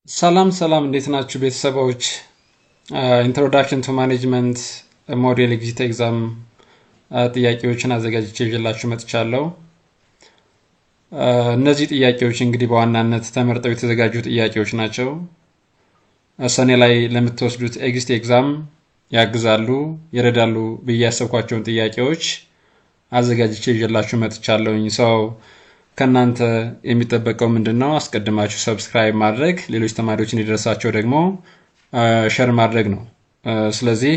Salam እንዴት ናችሁ ቤተሰቦች introduction to management model exit exam ጥያቄዎችን አዘጋጅቼ ይዤላችሁ መጥቻለሁ እነዚህ ጥያቄዎች እንግዲህ በዋናነት ተመርጠው የተዘጋጁ ጥያቄዎች ናቸው ሰኔ ላይ ለምትወስዱት exit exam ያግዛሉ ይረዳሉ በያሰብኳቸውን ጥያቄዎች አዘጋጅቼ ይዤላችሁ መጥቻለሁኝ ሰው ከናንተ የሚጠበቀው ምንድነው አስቀድማችሁ ሰብስክራይብ ማድረግ ሌሎች ተማሪዎች እንዲደርሳቸው ደግሞ ሼር ማድረግ ነው ስለዚህ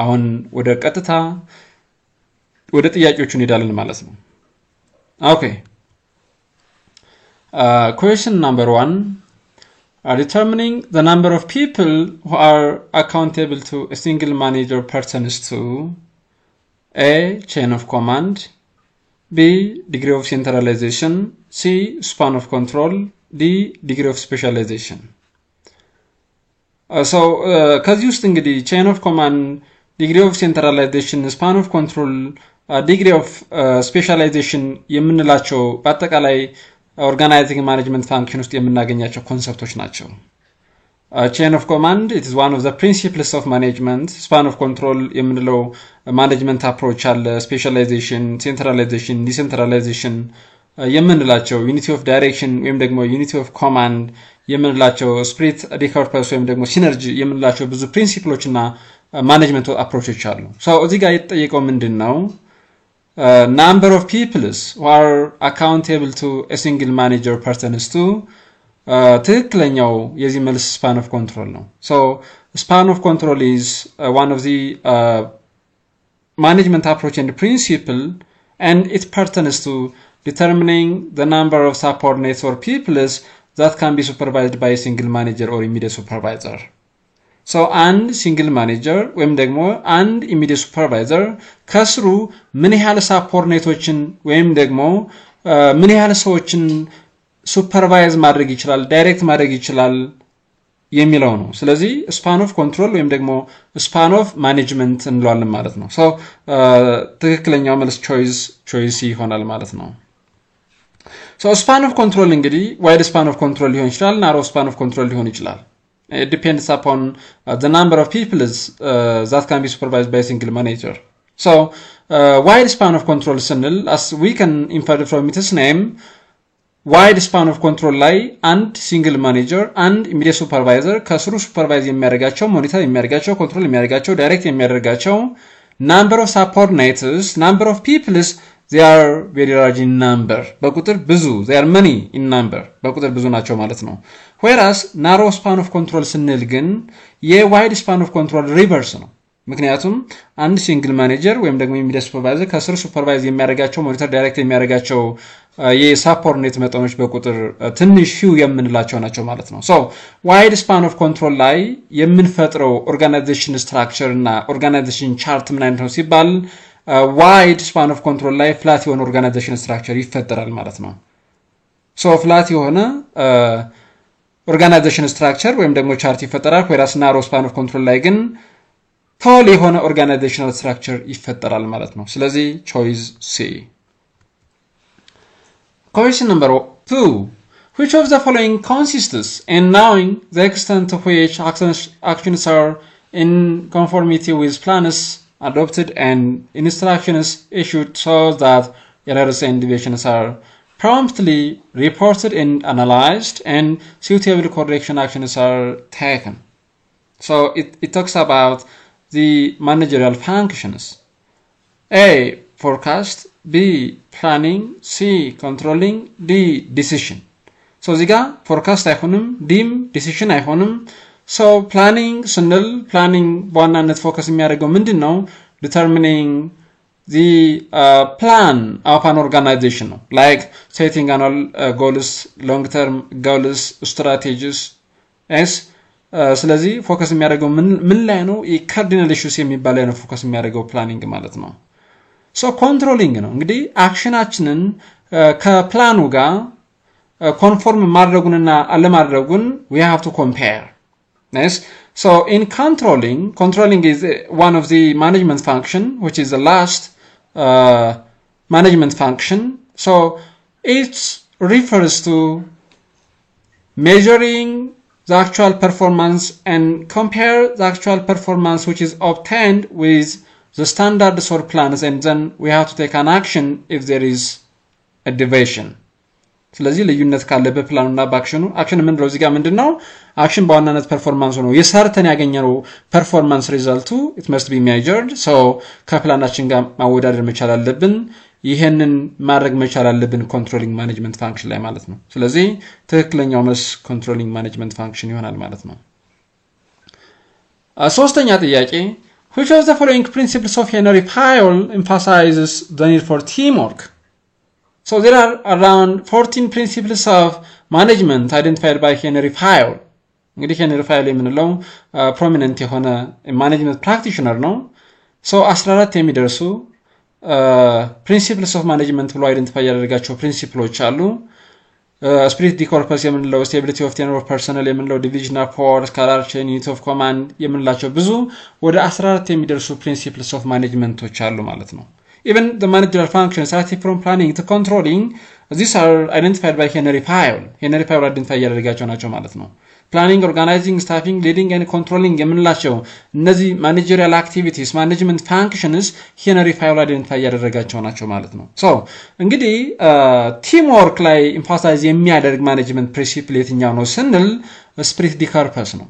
አሁን ወደ ቀጥታ ወደ ጥያቄዎቹ እንሄዳለን ማለት ነው ኦኬ question number 1 determining the number of people who are accountable to a single manager pertains to a chain of command B. Degree of centralization C. Span of control D. Degree of specialization ከዚህ ውስጥ እንግዲህ chain of command degree of centralization span of control degree of specialization የምንላቸው በአጠቃላይ organizing management function ውስጥ የምናገኛቸው ኮንሰፕቶች ናቸው chain of command it is one of the principles of management span of control የምንለው management approach አለ specialization centralization decentralization የምንላቸው unity of direction ወይም ደግሞ unity of command የምንላቸው spirit decorpus ወይም ደግሞ synergy የምንላቸው ብዙ principles እና management approaches አሉ so እዚህ ጋር የተጠየቀው ምንድነው number of people who are accountable to a single manager pertains to ትክክለኛው የዚህ መልስ span of control ነው so span of control is one of the management approach and principle and it pertains to determining the number of subordinates or peoples that can be supervised by a single manager or immediate supervisor so and single manager ወይም ደግሞ and immediate supervisor ከስሩ ምን ያህል subordinateዎችን ወይም ደግሞ ምን ያህል ሰዎችን ሱፐርቫይዝ ማድረግ ይችላል ዳይሬክት ማድረግ ይችላል የሚለው ነው ስለዚህ span of control ወይም ደግሞ span of management እንለዋለን ማለት ነው so ትክክለኛው መልስ choice ይሆናል ማለት ነው so span of control እንግዲህ wide span of control ሊሆን ይችላል narrow span of control ሊሆን ይችላል it depends upon the number of people that can be supervised by a single manager so wide span of control ስንል as we can infer from its name wide span of control ላይ and single manager and immediate supervisor ከስሩ ሱፐርቫይዝ የሚያደርጋቸው ሞኒተር የሚያደርጋቸው ኮንትሮል የሚያደርጋቸው ዳይሬክት የሚያደርጋቸው number of subordinates number of people they are very large in number በቁጥር ብዙ they are many in number በቁጥር ብዙ ናቸው ማለት ነው whereas narrow span of control ስንል ግን የwide span of control reverse ነው ምክንያቱም አንድ ሲንግል ማኔጀር ወይም ደግሞ ኢሚዲየት ሱፐርቫይዘር ከስር ሱፐርቫይዝ የሚያደርጋቸው ሞኒተር ዳይሬክት የሚያደርጋቸው የሳፖርኔት መጠኖች በቁጥር ትንሽ ፊው የምንላቸው ናቸው ማለት ነው so wide span of control ላይ የምንፈጥረው ኦርጋናይዜሽን ስትራክቸር እና ኦርጋናይዜሽን ቻርት ምን አይነት ነው ሲባል wide span of control ላይ ፍላት የሆነ ኦርጋናይዜሽን ስትራክቸር ይፈጠራል ማለት ነው so ፍላት የሆነ ኦርጋናይዜሽን ስትራክቸር ወይም ደግሞ ቻርት ይፈጠራል whereas narrow span of control ላይ ግን ቶል የሆነ ኦርጋናይዜሽናል ስትራክቸር ይፈጠራል ማለት ነው ስለዚህ choice C question number 2 which of the following consists in knowing the extent to which actions are in conformity with plans adopted and instructions issued so that errors and deviations are promptly reported and analyzed and suitable correction actions are taken so it talks about the managerial functions A forecast B planning C controlling D decision so ziga forecast አይሆንም Dም decision አይሆንም so planning ስንል planning በዋናነት ፎከስ የሚያደርገው ምንድነው determining the plan of an organization like setting annual goals long term goals strategies as ስለዚህ ፎከስ የሚያደርገው ምን ላይ ነው የካርዲናል ኢሹስ የሚባለው ነው ፎከስ የሚያደርገው ፕላኒንግ ማለት ነው ሶ ኮንትሮሊንግ ነው እንግዲህ አክሽናችንን ከፕላኑ ጋር ኮንፎርም ማድረጉንና አለማድረጉን we have to compare yes so in controlling is one of the management function which is the last management function so it refers to measuring the actual performance and compare the actual performance which is obtained with the standards or plans, and then we have to take an action if there is a deviation. ስለዚህ ልዩነት ካለ በፕላኑና በአክሽኑ አክሽን ምንድነው እዚህ ጋር ምንድነው አክሽን በዋናነት ፐርፎርማንስ ነው የሰርተን ያገኘነው ፐርፎርማንስ ሪዛልቱ it must be measured so ከፕላናችን ጋር ማወዳደር መቻል አለብን ይሄንን ማድረግ መቻል አለብን ኮንትሮሊንግ ማኔጅመንት ፋንክሽን ላይ ማለት ነው ስለዚህ ትክክለኛው መስ ኮንትሮሊንግ ማኔጅመንት ፋንክሽን ይሆናል ማለት ነው ሶስተኛ ጥያቄ which of the following principles of Henry Fayol emphasizes the need for teamwork So there are around 14 principles of management identified by Henry Fayol. እንግዲህ Henry Fayol የምንለው prominent የሆነ management practitioner ነው. So 14 የሚደርሱ principles of management ብሎ identify ያደረጋቸው principles አሉ. Spirit de corpus የምንለው stability of tenure of personnel የምንለው division of force, scalar chain, unit of command የምንላቸው ብዙ ወደ 14 የሚደርሱ principles of managementዎች አሉ ማለት ነው. Even the managerial functions starting from planning to controlling these are identified by Henry Fayol. Henry Fayol identify ያደረጋቸው ናቸው ማለት ነው. Planning, organizing, staffing, leading and controlling የምንላቸው እነዚህ managerial activities, management functions Henry Fayol identify ያደረጋቸው ናቸው ማለት ነው. So እንግዲህ teamwork ላይ emphasize የሚያደርግ management principle የትኛው ነው ስንል spirit de corpus ነው.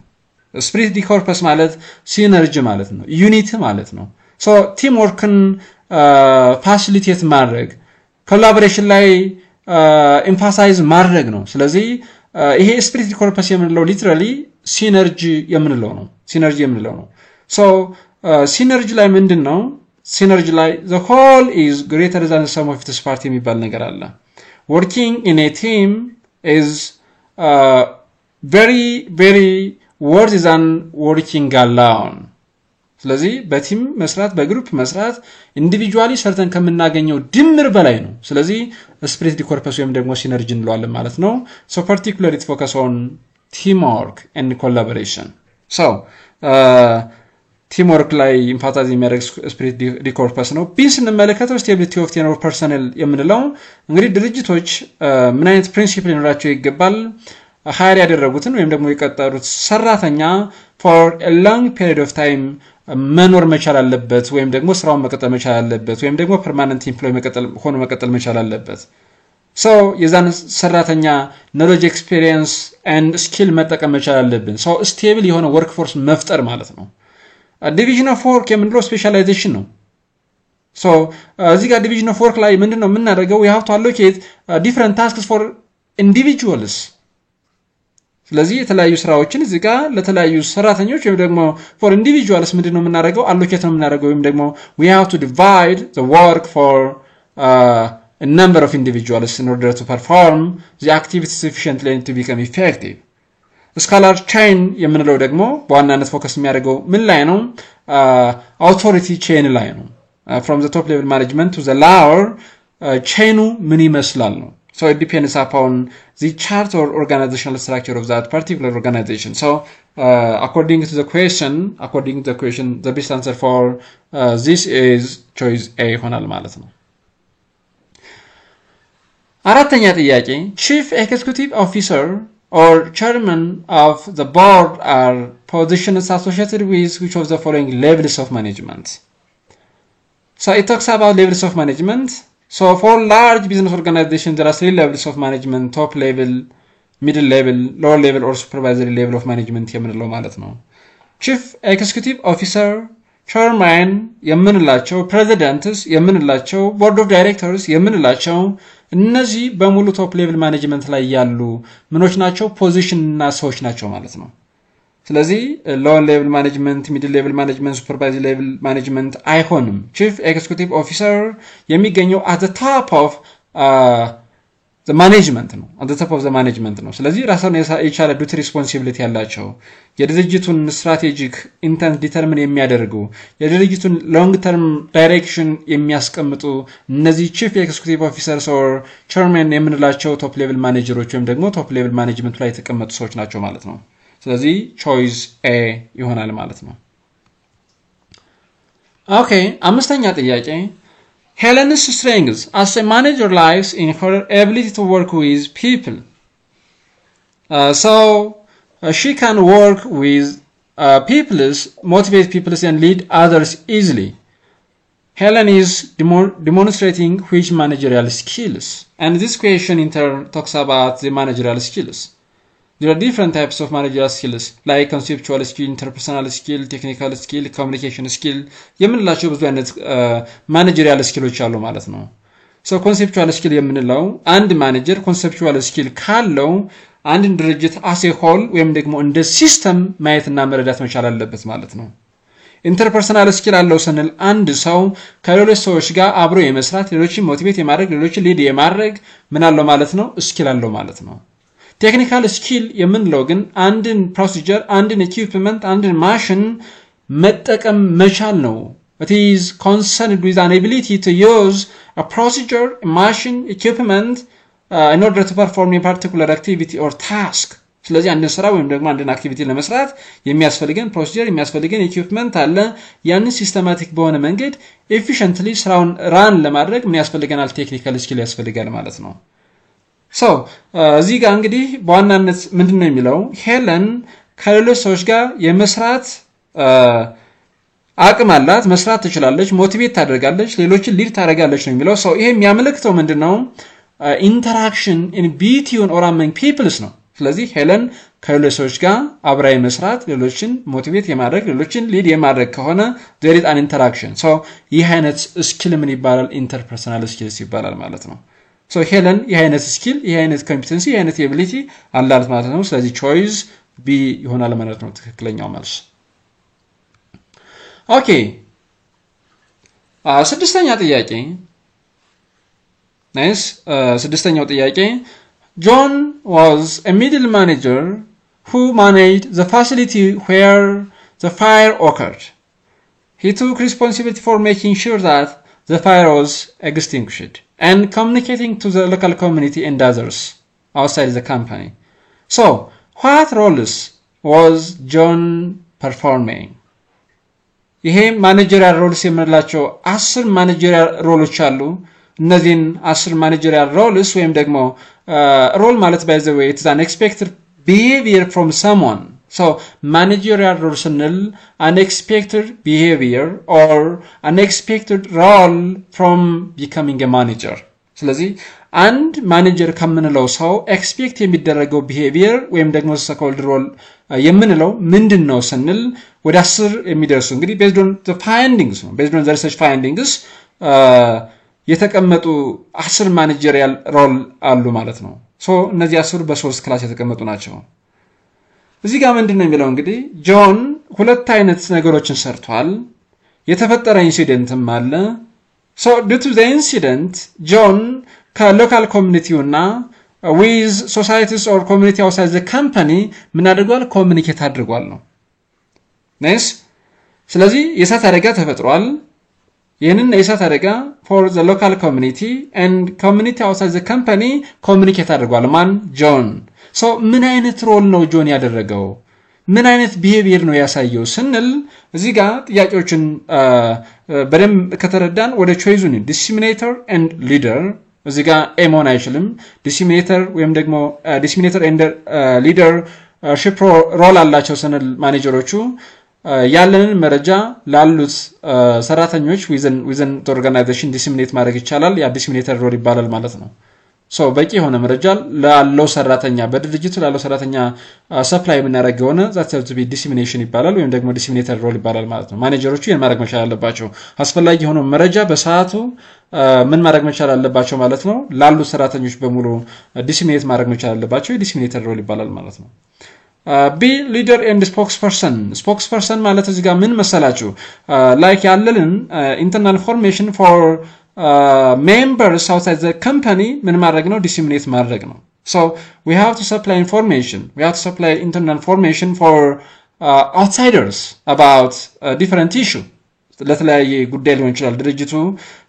Spirit de corpus ማለት synergy ማለት ነው. unity ማለት ነው. So teamworkን ፋሲሊቴት ማድረግ ኮላቦሬሽን ላይ ኤምፋሳይዝ ማድረግ ነው ስለዚህ ይሄ ስፒሪት ዲ ኮርፐስ የምንለው ሊትራሊ ሲነርጂ የምንለው ነው so ሲነርጂ ላይ ምንድነው ሲነርጂ ላይ the whole is greater than the sum of its parts የሚባል ነገር አለ working in a team is very very worse than working alone ስለዚህ በቲም መስራት በግሩፕ መስራት ኢንዲቪጁዋሊ ሰርተን ከምናገኘው ድምር በላይ ነው ስለዚህ ስፒሪት ዲ ኮርፐስ ወይም ደግሞ ሲነርጂ እንለዋለን ማለት ነው so particularly it focus on teamwork and collaboration so teamwork ላይ emphasize የሚያደርግ ስፒሪት ዲ ኮርፐስ ነው ቢስ እንመለከተው stability of tenure of personnel የምንለው እንግዲህ ድርጅቶች ምን አይነት ፕሪንሲፕል ይኖራቸው ይገባል ሃይር ያደረጉትን ወይም ደግሞ የቀጠሩት ሰራተኛ for a long period of time መኖር መቻል አለበት ወይም ደግሞ ስራውን መቀጠል መቻል አለበት ወይም ደግሞ permanent employee መቀጠል መቻል አለበት so የዛን ሰራተኛ knowledge experience and skill መጠቀም መቻል አለብን so stable የሆነ workforce መፍጠር ማለት ነው division of work የምንለው specialization ነው so እዚህ ጋር division of work ላይ ምንድነው የምናደርገው we have to allocate different tasks for individuals ስለዚህ የተለያዩ ስራዎችን እዚህ ጋር ለተለያዩ ሰራተኞች ወይም ደግሞ for individuals ምንድነው የምናደርገው allocate ነው የምናደርገው ወይም ደግሞ we have to divide the work for a number of individuals in order to perform the activities efficiently and to become effective scalar chain የምንለው ደግሞ በዋናነት ፎከስ የሚያደርገው ምን ላይ ነው authority chain ላይ ነው from the top level management to the lower chain ምን ይመስላል ነው So it depends upon the chart or organizational structure of that particular organization. So according to the question, the best answer for this is choice A ሆናል ማለት ነው። አራተኛ ጥያቄ Chief Executive Officer or Chairman of the board are positions associated with which of the following levels of management? So it talks about levels of management. So for large business organizations, there are 3 levels of management, top level, middle level, lower level or supervisory level of management የምንለው ማለት ነው Chief Executive Officer, Chairman የምንላቸው Presidents የምንላቸው Board of Directors የምንላቸው እነዚህ በሙሉ top level management ላይ ያሉ ምኖች ናቸው ፖዚሽን እና ሰዎች ናቸው ማለት ነው ስለዚህ lower level management middle level management supervisory level management አይሆንም chief executive officer የሚገኘው at the top of the management ነው at the top of the management ነው ስለዚህ ራስን የቻለ duty responsibility ያላቸው የድርጅቱን strategic intent determine የሚያደርጉ የድርጅቱን long term direction የሚያስቀምጡ እነዚህ chief executive officers or chairman የምንላቸው top level managers ወይም ደግሞ top level management ላይ የተቀመጡ ሰዎች ናቸው ማለት ነው ስለዚህ choice A ይሆናል ማለት ነው Okay አምስተኛ ጥያቄ Helen's strengths as a manager lies in her ability to work with people so she can work with people, motivate people and lead others easily. Helen is demonstrating which managerial skills? And this question in turn talks about the managerial skills. There are different types of managerial skills like conceptual skill, interpersonal skill, technical skill, communication skill. የምንላቸው ብዙ አይነት managerial skills አሉ ማለት ነው። So conceptual skill የምንለው አንድ ማኔጀር conceptual skill ካለው አንድን ድርጅት as a whole ወይም ደግሞ እንደ ሲስተም ማየትና መረዳት መቻል አለበት ማለት ነው። ኢንተርፐርሰናል ስኪል አለው ስንል አንድ ሰው ከሌሎች ሰዎች ጋር አብሮ የመስራት ሌሎችን ሞቲቬት የማድረግ ሌሎችን ሊድ የማድረግ ምን አለው ማለት ነው ስኪል አለው ማለት ነው። ቴክኒካል ስኪል የምንለው ግን አንድን ፕሮሲጀር አንድን ኢኩዊፕመንት አንድን ማሽን መጠቀም መቻል ነው። It is concerned with an ability to use a procedure, a machine, equipment in order to perform a particular activity or task. ስለዚህ አንድን ስራ ወይም ደግሞ አንድን አክቲቪቲ ለመስራት የሚያስፈልገን ፕሮሲጀር የሚያስፈልገን ኢኩዊፕመንት አለ። ያንን ሲስተማቲክ በሆነ መንገድ ኤፊሺየንትሊ ስራውን ራን ለማድረግ ምን ያስፈልገናል ቴክኒካል ስኪል ያስፈልጋል ማለት ነው። ሶ እዚህ ጋር እንግዲህ በዋናነት ምንድነው የሚለው ሄለን ከሌሎች ሰዎች ጋር የመስራት አቅም አላት መስራት ትችላለች ሞቲቬት ታደርጋለች ሌሎችን ሊድ ታደርጋለች ነው የሚለው። ሶ ይሄ የሚያመለክተው ምንድነው ኢንተራክሽን ኢን ቢትዊን ኦር አመንግ ፒፕልስ ነው። ስለዚህ ሄለን ከሌሎች ሰዎች ጋር አብራ የመስራት ሌሎችን ሞቲቬት የማድረግ ሌሎችን ሊድ የማድረግ ከሆነ there is an interaction. so ይህ አይነት ስኪል ምን ይባላል ኢንተርፐርሰናል ስኪልስ ይባላል ማለት ነው። so ሄለን ይህ አይነት ስኪል ይህ አይነት ኮምፒተንሲ ይህ አይነት ኤቢሊቲ አላት ማለት ነው። ስለዚህ ቾይስ ቢ ይሆናል ማለት ነው ትክክለኛው መልስ። ኦኬ ስድስተኛ ጥያቄ ናይስ ስድስተኛው ጥያቄ John was a middle manager who managed the facility where the fire occurred. He took responsibility for making sure that the fire was extinguished and communicating to the local community and others outside the company. So, what roles was John performing? ይሄ ማኔጀሪያል ሮልስ የምንላቸው 10 ማኔጀሪያል ሮሎች አሉ። እነዚህን 10 ማኔጀሪያል ሮልስ ወይም ደግሞ ሮል ማለት by the way it is an expected behavior from someone. so managerial role ስንል unexpected behavior or unexpected role from becoming a manager. ስለዚህ አንድ ማኔጀር ከምንለው ሰው ኤክስፔክት የሚደረገው behavior ወይም ደግሞ ሰኮልድ ሮል የምንለው ምንድነው ስንል ወደ 10 የሚደርሱ እንግዲህ based on the findings ነው based on the research findings የተቀመጡ 10 ማኔጀሪያል ሮል አሉ ማለት ነው። ሶ እነዚህ 10 በሶስት ክላስ የተቀመጡ ናቸው። እዚህ ጋር ምንድነው የሚለው እንግዲህ ጆን ሁለት አይነት ነገሮችን ሰርቷል። የተፈጠረ ኢንሲደንትም አለ። ሶ due to the incident ጆን ከሎካል ኮሚኒቲውና with societies or community outside the company ምን አድርጓል ኮሙኒኬት አድርጓል ነው። ናይስ ስለዚህ የእሳት አደጋ ተፈጥሯል። ይህንን የእሳት አደጋ for the local community and community outside the company communicate አድርጓል ማን ጆን። ሶ ምን አይነት ሮል ነው ጆን ያደረገው ምን አይነት behavior ነው ያሳየው ስንል እዚህ ጋር ጥያቄዎችን በደንብ ከተረዳን ወደ ቾይዙን disseminator and leader እዚህ ጋር ኤሞን አይችልም disseminator ወይም ደግሞ disseminator and leader ሺፕ ሮል አላቸው ስንል ማኔጀሮቹ ያለንን መረጃ ላሉት ሰራተኞች within the organization disseminate ማድረግ ይቻላል ያ disseminator ሮል ይባላል ማለት ነው። ሶ በቂ ሆነ መረጃ ላለው ሰራተኛ በድርጅቱ ላለው ሰራተኛ ሰፕላይ የምናደርግ ሆነ that has to be dissemination ይባላል ወይም ደግሞ disseminator ሮል ይባላል ማለት ነው። ማኔጀሮቹ ይሄን ማድረግ መቻል አለባቸው። አስፈላጊ ሆኖ መረጃ በሰዓቱ ምን ማድረግ መቻል አለባቸው ማለት ነው ላሉት ሰራተኞች በሙሉ disseminate ማድረግ መቻል አለባቸው disseminator ሮል ይባላል ማለት ነው። be leader and spokesperson ማለት እዚህ ጋር ምን መሰላችሁ like ያለልን internal information for members outside the company ምን ማድረግ ነው disseminate ማድረግ ነው። so we have to supply information we have to supply internal information for outsiders about different issue ለተለያየ ጉዳይ ሊሆን ይችላል ድርጅቱ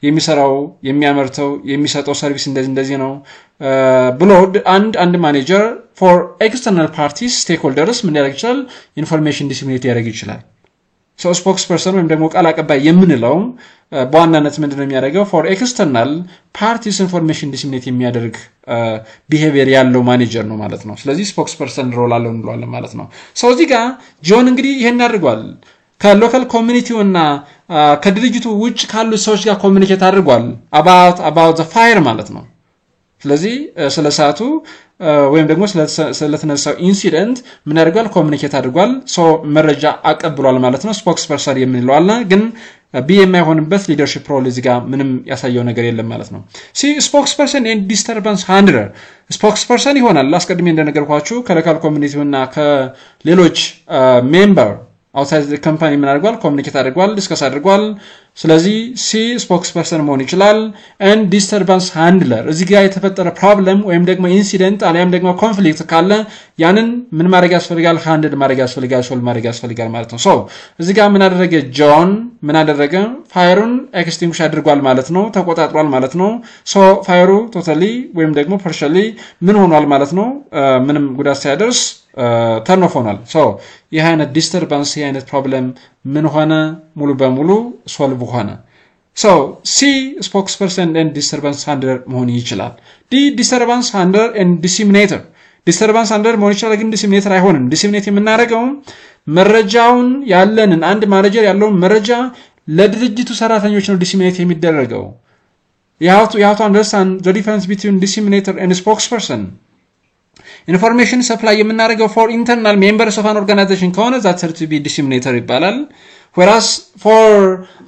የሚሰራው የሚያመርተው የሚሰጠው ሰርቪስ እንደዚህ ነው ብሎ አንድ ማኔጀር for external parties stakeholders ምን ያደርግ ይችላል ኢንፎርሜሽን disseminate ያደርግ ይችላል። so spokesperson ወይም ደግሞ ቃል አቀባይ የምንለው በዋናነት ምንድነው የሚያደርገው for external parties information disseminate የሚያደርግ behavior ያለው ማኔጀር ነው ማለት ነው ስለዚህ spokesperson ሮል አለው እንላለን ማለት ነው so እዚህ ጋር ጆን እንግዲህ ይሄን አድርጓል ከሎካል ኮሚኒቲውና ከድርጅቱ ውጭ ካሉ ሰዎች ጋር ኮሚኒኬት አድርጓል about the fire ማለት ነው ስለዚህ ስለሳቱ ወይም ደግሞ ስለተነሳው ኢንሲደንት ምን አድርጓል ኮሚኒኬት አድርጓል ሶ መረጃ አቀብሏል ማለት ነው ስፖክስፐርሰን የምንለው አለ ግን ቢኤም አይሆንበት ሊደርሺፕ ሮል እዚህ ጋር ምንም ያሳየው ነገር የለም ማለት ነው ሲ ስፖክስፐርሰን ኤንድ ዲስተርባንስ ሃንድለር ስፖክስፐርሰን ይሆናል አስቀድሜ እንደነገርኳችሁ ከሎካል ኮሚኒቲውና ከሌሎች ሜምበር outside the company ምን አድርጓል ኮሚኒኬት አድርጓል ዲስከስ አድርጓል ስለዚህ ሲ ስፖክስፐርሰን መሆን ይችላል and disturbance handler እዚህ ጋር የተፈጠረ ፕሮብለም ወይም ደግሞ ኢንሲደንት አሊያም ደግሞ ኮንፍሊክት ካለ ያንን ምን ማድረግ ያስፈልጋል ሃንድል ማድረግ ያስፈልጋል ሶልቭ ማድረግ ያስፈልጋል ማለት ነው ሶ እዚህ ጋር ምን አደረገ ጆን ምን አደረገ ፋየሩን ኤክስቲንጉሽ አድርጓል ማለት ነው ተቆጣጥሯል ማለት ነው ሶ ፋየሩ ቶታሊ ወይም ደግሞ ፓርሻሊ ምን ሆኗል ማለት ነው ምንም ጉዳት ሳይደርስ turn off ሆኗል ሶ ይሄ አይነት ዲስተርባንስ ይሄ አይነት ፕሮብለም ምን ሆነ ሙሉ በሙሉ ሶልቭ ሆነ ሶ ሲ spokesperson and disturbance handler መሆን ይችላል ዲ disturbance handler and disseminator disturbance handler መሆን ይችላል ግን disseminator አይሆንም disseminate የምናደርገው መረጃውን ያለንን አንድ ማኔጀር ያለውን መረጃ ለድርጅቱ ሰራተኞች ነው disseminate የሚደረገው you have to understand the difference between disseminator and spokesperson information supply የምናደርገው for internal members of an organization ከሆነ that's to be disseminator ይባላል whereas for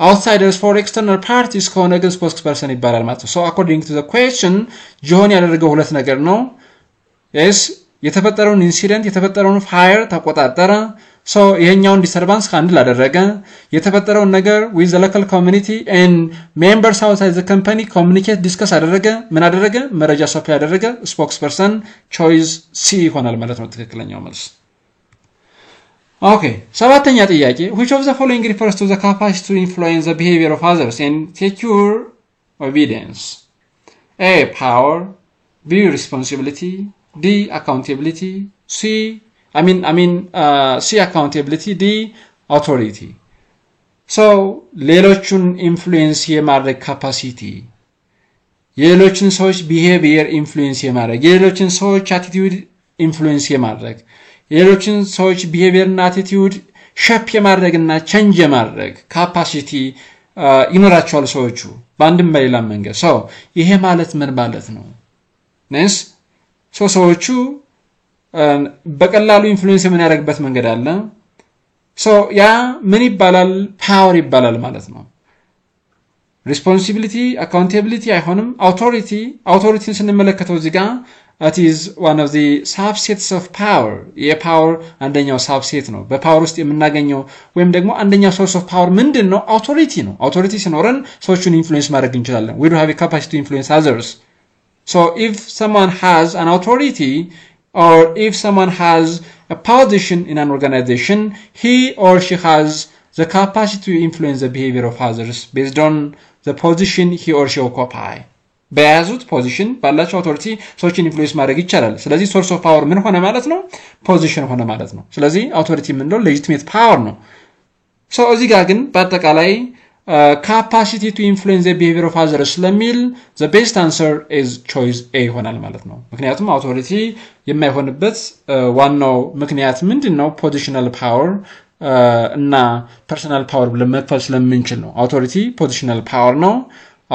outsiders for external parties ከሆነ ግን spokesperson ይባላል ማለት ነው so according to the question ጆን ያደረገው ሁለት ነገር ነው yes የተፈጠረውን ኢንሲደንት የተፈጠረውን ፋየር ተቆጣጠረ so ይሄኛውን ዲስተርባንስ ሃንድል አደረገ የተፈጠረውን ነገር with the local community and members outside the company communicate discuss አደረገ ምን አደረገ መረጃ ሰፕላይ አደረገ spokesperson choice C ይሆናል ማለት ነው ትክክለኛው መልስ okay ሰባተኛ ጥያቄ which of the following refers to the capacity to influence the behavior of others and secure obedience A power B responsibility D accountability C accountability D authority so ሌሎችን ኢንፍሉዌንስ የማድረግ ካፓሲቲ የሌሎችን ሰዎች ቢሄቪየር ኢንፍሉዌንስ የማድረግ የሌሎችን ሰዎች አቲቲዩድ ኢንፍሉዌንስ የማድረግ የሌሎችን ሰዎች ቢሄቪየርና አቲቲዩድ ሼፕ የማድረግና ቼንጅ የማድረግ ካፓሲቲ ይኖራቸዋል ሰዎቹ በአንድም በሌላም መንገድ so ይሄ ማለት ምን ማለት ነው ነስ ሰዎቹ በቀላሉ ኢንፍሉዌንስ ምን ያደርግበት መንገድ አለ so ያ ምን ይባላል ፓወር ይባላል ማለት ነው responsibility accountability አይሆንም authorityን ስንመለከተው እዚህ ጋር that is one of the subsets of power የፓወር አንደኛው subset ነው በፓወር ውስጥ የምናገኘው ወይም ደግሞ አንደኛው source of power ምንድነው authority ሲኖረን ሰዎችን ኢንፍሉዌንስ ማድረግ እንችላለን we do have a capacity to influence others so if someone has an authority or if someone has a position in an organization he or she has the capacity to influence the behavior of others based on the position he or she occupy በያዙት ፖዚሽን ባላቸው አውቶሪቲ ሰዎችን ኢንፍሉዌንስ ማድረግ ይቻላል ስለዚህ ሶርስ ኦፍ ፓወር ምን ሆነ ማለት ነው ፖዚሽን ሆነ ማለት ነው ስለዚህ አውቶሪቲ ምንድነው ሌጂቲሜት ፓወር ነው so እዚህ ጋር ግን በአጠቃላይ capacity to influence the behavior of others ስለሚል the best answer is choice A ይሆናል ማለት ነው ምክንያቱም አውቶሪቲ የማይሆንበት ዋናው ምክንያት ምንድነው positional power እና personal power ብለን መክፈል ስለምንችል ነው አውቶሪቲ positional power ነው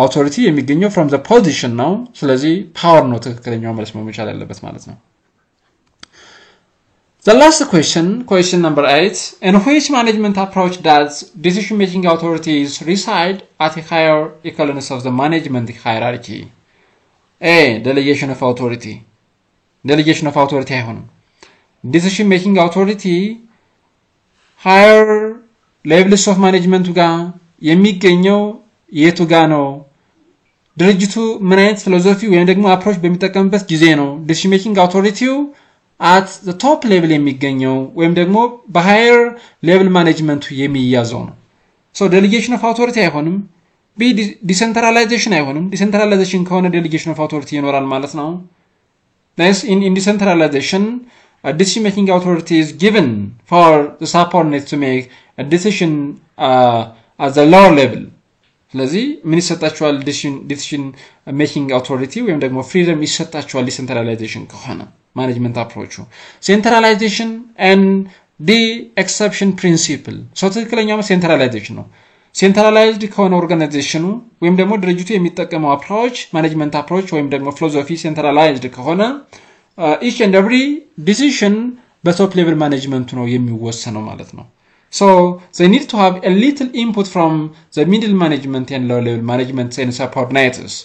አውቶሪቲ የሚገኘው from the position ነው ስለዚህ power ነው ትክክለኛው መልስ መቻል ያለበት ማለት ነው The last question number 8 in which management approach does decision-making authorities reside at a higher echelons of the management hierarchy? A. Delegation of authority አይሆንም decision-making authority higher levels of management ጋር የሚገኘው የቱ ጋር ነው ድርጅቱ ምን አይነት ፊሎሶፊ ወይም ደግሞ አፕሮች በሚጠቀምበት ጊዜ ነው decision-making authority at the top level የሚገኘው ወይም ደግሞ በhigher level management የሚያዘው ነው so delegation of authority አይሆንም B decentralization አይሆንም decentralization ከሆነ delegation of authority ይኖራል ማለት ነው thus in decentralization a decision making authority is given for the subordinate to make a decision at the lower level ስለዚህ ምን ይሰጣቸዋል decision making authority ወይም ደግሞ freedom ይሰጣቸዋል decentralization ከሆነ management approach centralization and the exception principle so ትክክለኛው centralization ነው centralized ከሆነ organization ወይም ደግሞ ድርጅቱ የሚጠቀመው approach management approach ወይም ደግሞ philosophy centralized ከሆነ each and every decision በtop level management ነው የሚወሰነው ማለት ነው so they need to have a little input from the middle management and low level management and subordinates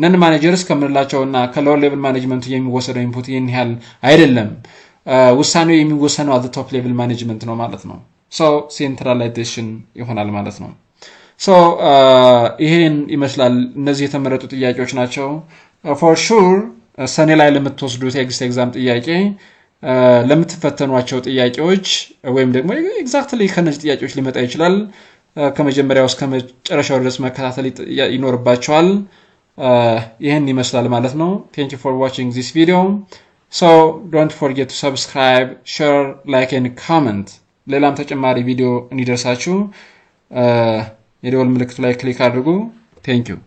ነን ማኔጀርስ ከምንላቸውና ከሎው ሌቭል ማኔጅመንቱ የሚወሰደው ኢንፑት ይሄን ያህል አይደለም ውሳኔው የሚወሰነው at the top level management ነው ማለት ነው so centralization ይሆናል ማለት ነው so ይሄን ይመስላል እነዚህ የተመረጡ ጥያቄዎች ናቸው for sure ሰኔ ላይ ለምትወስዱት ኤግዛም ጥያቄ ለምትፈተኗቸው ጥያቄዎች ወይም ደግሞ ኤግዛክትሊ ከነዚህ ጥያቄዎች ሊመጣ ይችላል ከመጀመሪያው እስከ መጨረሻው ድረስ መከታተል ይኖርባቸዋል ይሄን ይመስላል ማለት ነው thank you for watching this video so don't forget to subscribe share like and comment ሌላም ተጨማሪ ቪዲዮ እንዲደርሳችሁ የደወል ምልክቱ ላይ ክሊክ አድርጉ thank you